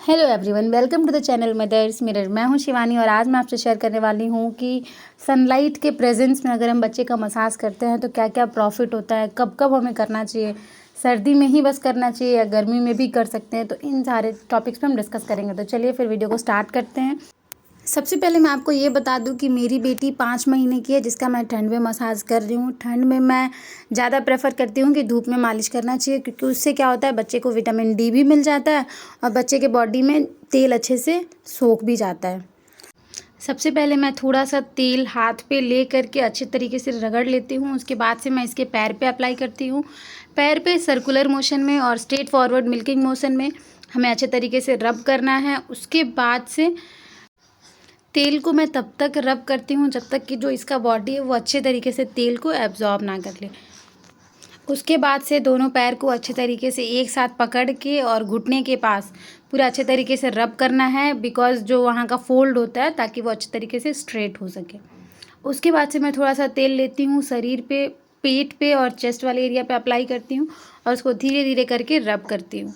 Hello everyone, welcome to the channel Mother's Mirror. मैं हूं शिवानी और आज मैं आपसे शेयर करने वाली हूं कि सनलाइट के प्रेजेंस में अगर हम बच्चे का मसाज करते हैं तो क्या क्या प्रॉफिट होता है, कब कब हमें करना चाहिए, सर्दी में ही बस करना चाहिए या गर्मी में भी कर सकते हैं। तो इन सारे टॉपिक्स पे हम डिस्कस करेंगे। तो चलिए फिर वीडियो को स्टार्ट करते हैं। सबसे पहले मैं आपको ये बता दूं कि मेरी बेटी 5 महीने की है, जिसका मैं ठंड में मसाज कर रही हूँ। ठंड में मैं ज़्यादा प्रेफर करती हूँ कि धूप में मालिश करना चाहिए, क्योंकि उससे क्या होता है, बच्चे को विटामिन डी भी मिल जाता है और बच्चे के बॉडी में तेल अच्छे से सोख भी जाता है। सबसे पहले मैं थोड़ा सा तेल हाथ पे ले करके अच्छे तरीके से रगड़ लेती हूँ। उसके बाद से मैं इसके पैर पे अप्लाई करती हूँ। पैर पे सर्कुलर मोशन में और स्ट्रेट फॉरवर्ड मिल्किंग मोशन में हमें अच्छे तरीके से रब करना है। उसके बाद से तेल को मैं तब तक रब करती हूँ जब तक कि जो इसका बॉडी है वो अच्छे तरीके से तेल को एब्जॉर्ब ना कर ले। उसके बाद से दोनों पैर को अच्छे तरीके से एक साथ पकड़ के और घुटने के पास पूरा अच्छे तरीके से रब करना है, बिकॉज़ जो वहाँ का फोल्ड होता है ताकि वो अच्छे तरीके से स्ट्रेट हो सके। उसके बाद से मैं थोड़ा सा तेल लेती हूँ, शरीर पे, पेट पे और चेस्ट वाले एरिया पे अप्लाई करती हूँ और उसको धीरे धीरे करके रब करती हूँ।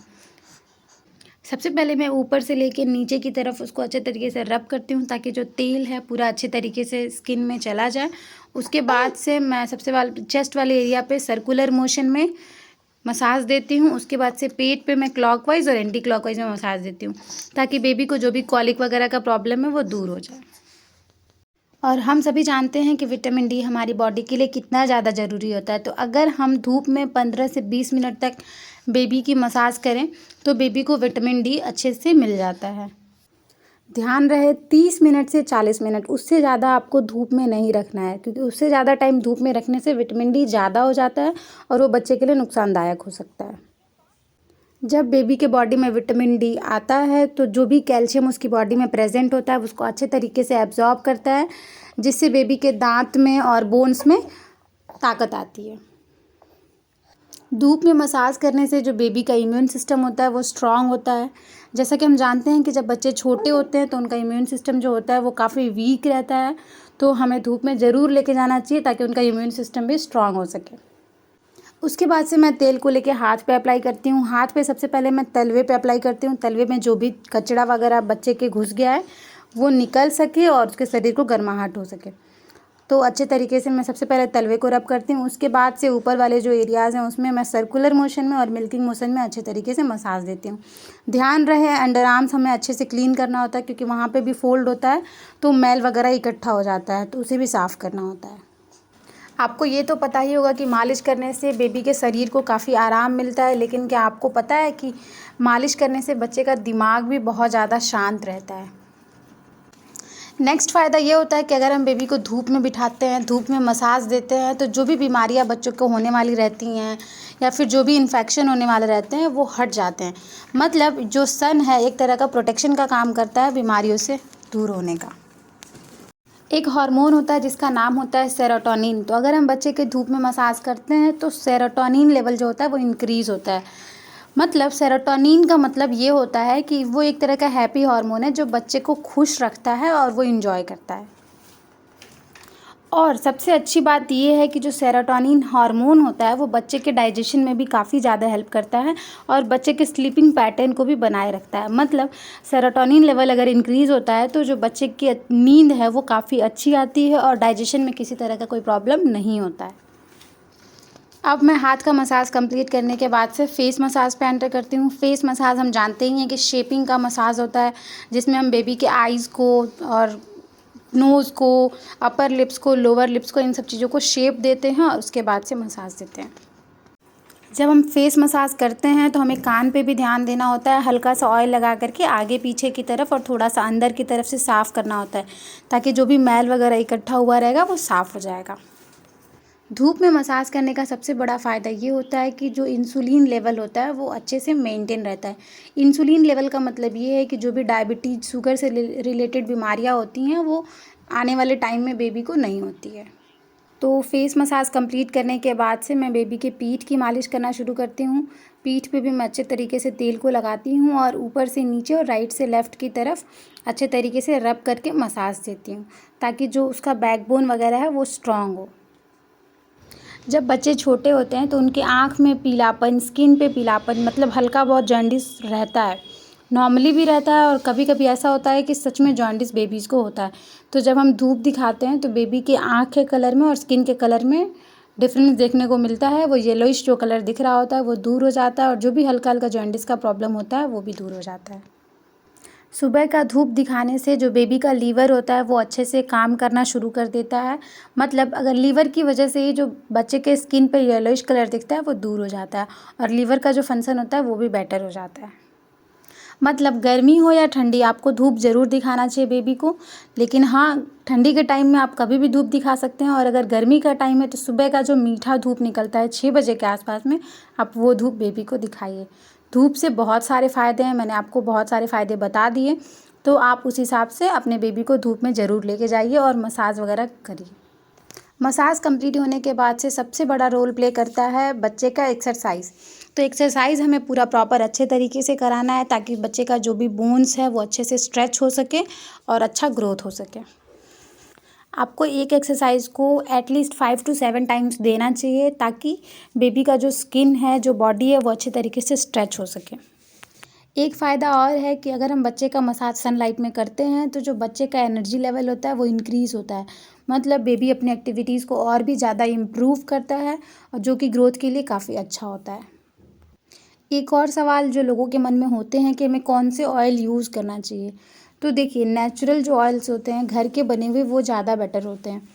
सबसे पहले मैं ऊपर से लेके नीचे की तरफ उसको अच्छे तरीके से रब करती हूँ ताकि जो तेल है पूरा अच्छे तरीके से स्किन में चला जाए। उसके बाद से मैं सबसे वाले चेस्ट वाले एरिया पे सर्कुलर मोशन में मसाज देती हूँ। उसके बाद से पेट पे मैं क्लॉकवाइज और एंटी क्लॉकवाइज में मसाज देती हूँ ताकि बेबी को जो भी कॉलिक वगैरह का प्रॉब्लम है वो दूर हो जाए। और हम सभी जानते हैं कि विटामिन डी हमारी बॉडी के लिए कितना ज़्यादा ज़रूरी होता है। तो अगर हम धूप में 15 से 20 मिनट तक बेबी की मसाज करें तो बेबी को विटामिन डी अच्छे से मिल जाता है। ध्यान रहे 30 मिनट से 40 मिनट, उससे ज़्यादा आपको धूप में नहीं रखना है, क्योंकि उससे ज़्यादा टाइम धूप में रखने से विटामिन डी ज़्यादा हो जाता है और वो बच्चे के लिए नुकसानदायक हो सकता है। जब बेबी के बॉडी में विटामिन डी आता है तो जो भी कैल्शियम उसकी बॉडी में प्रेजेंट होता है उसको अच्छे तरीके से एब्जॉर्ब करता है, जिससे बेबी के दांत में और बोन्स में ताकत आती है। धूप में मसाज करने से जो बेबी का इम्यून सिस्टम होता है वो स्ट्रांग होता है। जैसा कि हम जानते हैं कि जब बच्चे छोटे होते हैं तो उनका इम्यून सिस्टम जो होता है वो काफ़ी वीक रहता है, तो हमें धूप में ज़रूर लेके जाना चाहिए ताकि उनका इम्यून सिस्टम भी स्ट्रांग हो सके। उसके बाद से मैं तेल को लेके हाथ पे अप्लाई करती हूँ। हाथ पे सबसे पहले मैं तलवे पे अप्लाई करती हूँ। तलवे में जो भी कचरा वगैरह बच्चे के घुस गया है वो निकल सके और उसके शरीर को गर्माहट हो सके। तो अच्छे तरीके से मैं सबसे पहले तलवे को रब करती हूँ। उसके बाद से ऊपर वाले जो एरियाज़ हैं उसमें मैं सर्कुलर मोशन में और मिल्किंग मोशन में अच्छे तरीके से मसाज देती हूँ। ध्यान रहे अंडर आर्म्स हमें अच्छे से क्लीन करना होता है, क्योंकि वहाँ पे भी फोल्ड होता है तो मैल वगैरह इकट्ठा हो जाता है, तो उसे भी साफ़ करना होता है। आपको ये तो पता ही होगा कि मालिश करने से बेबी के शरीर को काफ़ी आराम मिलता है, लेकिन क्या आपको पता है कि मालिश करने से बच्चे का दिमाग भी बहुत ज़्यादा शांत रहता है। नेक्स्ट फ़ायदा ये होता है कि अगर हम बेबी को धूप में बिठाते हैं, धूप में मसाज देते हैं, तो जो भी बीमारियां बच्चों को होने वाली रहती हैं या फिर जो भी इन्फेक्शन होने वाले रहते हैं वो हट जाते हैं। मतलब जो सन है एक तरह का प्रोटेक्शन का काम करता है बीमारियों से दूर होने का। एक हार्मोन होता है जिसका नाम होता है सेरोटोनिन। तो अगर हम बच्चे के धूप में मसाज करते हैं तो सेरोटोनिन लेवल जो होता है वो इंक्रीज़ होता है। मतलब सेरोटोनिन का मतलब ये होता है कि वो एक तरह का हैप्पी हार्मोन है जो बच्चे को खुश रखता है और वो इंजॉय करता है। और सबसे अच्छी बात ये है कि जो सेरोटोनिन हार्मोन होता है वो बच्चे के डाइजेशन में भी काफ़ी ज़्यादा हेल्प करता है और बच्चे के स्लीपिंग पैटर्न को भी बनाए रखता है। मतलब सेरोटोनिन लेवल अगर इंक्रीज़ होता है तो जो बच्चे की नींद है वो काफ़ी अच्छी आती है और डाइजेशन में किसी तरह का कोई प्रॉब्लम नहीं होता है। अब मैं हाथ का मसाज कंप्लीट करने के बाद से फेस मसाज पे एंटर करती हूँ। फेस मसाज हम जानते ही हैं कि शेपिंग का मसाज होता है, जिसमें हम बेबी के आइज़ को और नोज़ को, अपर लिप्स को, लोअर लिप्स को, इन सब चीज़ों को शेप देते हैं और उसके बाद से मसाज देते हैं। जब हम फेस मसाज करते हैं तो हमें कान पे भी ध्यान देना होता है। हल्का सा ऑयल लगा करके आगे पीछे की तरफ और थोड़ा सा अंदर की तरफ से साफ़ करना होता है, ताकि जो भी मैल वगैरह इकट्ठा हुआ रहेगा वो साफ़ हो जाएगा। धूप में मसाज करने का सबसे बड़ा फ़ायदा ये होता है कि जो इंसुलिन लेवल होता है वो अच्छे से मेंटेन रहता है। इंसुलिन लेवल का मतलब ये है कि जो भी डायबिटीज़, शुगर से रिलेटेड बीमारियां होती हैं वो आने वाले टाइम में बेबी को नहीं होती है। तो फेस मसाज कंप्लीट करने के बाद से मैं बेबी के पीठ की मालिश करना शुरू करती हूँ। पीठ पे भी मैं अच्छे तरीके से तेल को लगाती हूँ और ऊपर से नीचे और राइट से लेफ़्ट की तरफ अच्छे तरीके से रब करके मसाज देती हूँ, ताकि जो उसका बैकबोन वगैरह है वो स्ट्रॉन्ग हो। जब बच्चे छोटे होते हैं तो उनके आँख में पीलापन, स्किन पे पीलापन, मतलब हल्का बहुत जॉन्डिस रहता है। नॉर्मली भी रहता है और कभी कभी ऐसा होता है कि सच में जॉन्डिस बेबीज़ को होता है। तो जब हम धूप दिखाते हैं तो बेबी के आँख के कलर में और स्किन के कलर में डिफरेंस देखने को मिलता है। वो येलोइश जो कलर दिख रहा होता है वो दूर हो जाता है और जो भी हल्का हल्का जॉन्डिस का प्रॉब्लम होता है वो भी दूर हो जाता है। सुबह का धूप दिखाने से जो बेबी का लीवर होता है वो अच्छे से काम करना शुरू कर देता है। मतलब अगर लीवर की वजह से ही जो बच्चे के स्किन पे येलोइश कलर दिखता है वो दूर हो जाता है और लीवर का जो फंक्शन होता है वो भी बेटर हो जाता है। मतलब गर्मी हो या ठंडी आपको धूप ज़रूर दिखाना चाहिए बेबी को। लेकिन हाँ, ठंडी के टाइम में आप कभी भी धूप दिखा सकते हैं और अगर गर्मी का टाइम है तो सुबह का जो मीठा धूप निकलता है 6 बजे के आसपास में, आप वो धूप बेबी को दिखाइए। धूप से बहुत सारे फ़ायदे हैं, मैंने आपको बहुत सारे फ़ायदे बता दिए। तो आप उस हिसाब से अपने बेबी को धूप में ज़रूर लेके जाइए और मसाज वगैरह करिए। मसाज कंप्लीट होने के बाद से सबसे बड़ा रोल प्ले करता है बच्चे का एक्सरसाइज। तो एक्सरसाइज हमें पूरा प्रॉपर अच्छे तरीके से कराना है ताकि बच्चे का जो भी बोन्स है वो अच्छे से स्ट्रेच हो सके और अच्छा ग्रोथ हो सके। आपको एक एक्सरसाइज को एटलीस्ट 5 to 7 टाइम्स देना चाहिए ताकि बेबी का जो स्किन है, जो बॉडी है, वो अच्छे तरीके से स्ट्रेच हो सके। एक फ़ायदा और है कि अगर हम बच्चे का मसाज सनलाइट में करते हैं तो जो बच्चे का एनर्जी लेवल होता है वो इंक्रीज़ होता है। मतलब बेबी अपनी एक्टिविटीज़ को और भी ज़्यादा इम्प्रूव करता है और जो कि ग्रोथ के लिए काफ़ी अच्छा होता है। एक और सवाल जो लोगों के मन में होते हैं कि हमें कौन से ऑयल यूज़ करना चाहिए। तो देखिए, नेचुरल जो ऑयल्स होते हैं घर के बने हुए वो ज़्यादा बेटर होते हैं।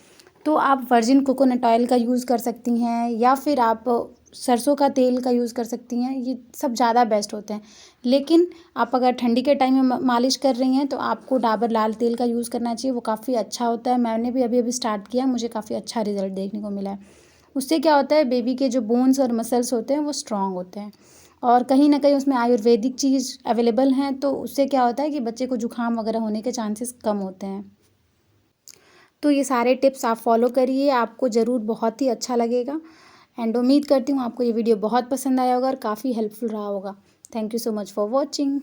तो आप वर्जिन कोकोनट ऑयल का यूज़ कर सकती हैं या फिर आप सरसों का तेल का यूज़ कर सकती हैं, ये सब ज़्यादा बेस्ट होते हैं। लेकिन आप अगर ठंडी के टाइम में मालिश कर रही हैं तो आपको डाबर लाल तेल का यूज़ करना चाहिए, वो काफ़ी अच्छा होता है। मैंने भी अभी अभी स्टार्ट किया, मुझे काफ़ी अच्छा रिजल्ट देखने को मिला है। उससे क्या होता है, बेबी के जो बोन्स और मसल्स होते हैं वो स्ट्रॉन्ग होते हैं और कहीं ना कहीं उसमें आयुर्वेदिक चीज़ अवेलेबल हैं, तो उससे क्या होता है कि बच्चे को जुकाम वगैरह होने के चांसेस कम होते हैं। तो ये सारे टिप्स आप फॉलो करिए, आपको ज़रूर बहुत ही अच्छा लगेगा। एंड उम्मीद करती हूँ आपको ये वीडियो बहुत पसंद आया होगा और काफ़ी हेल्पफुल रहा होगा। Thank you so much for watching.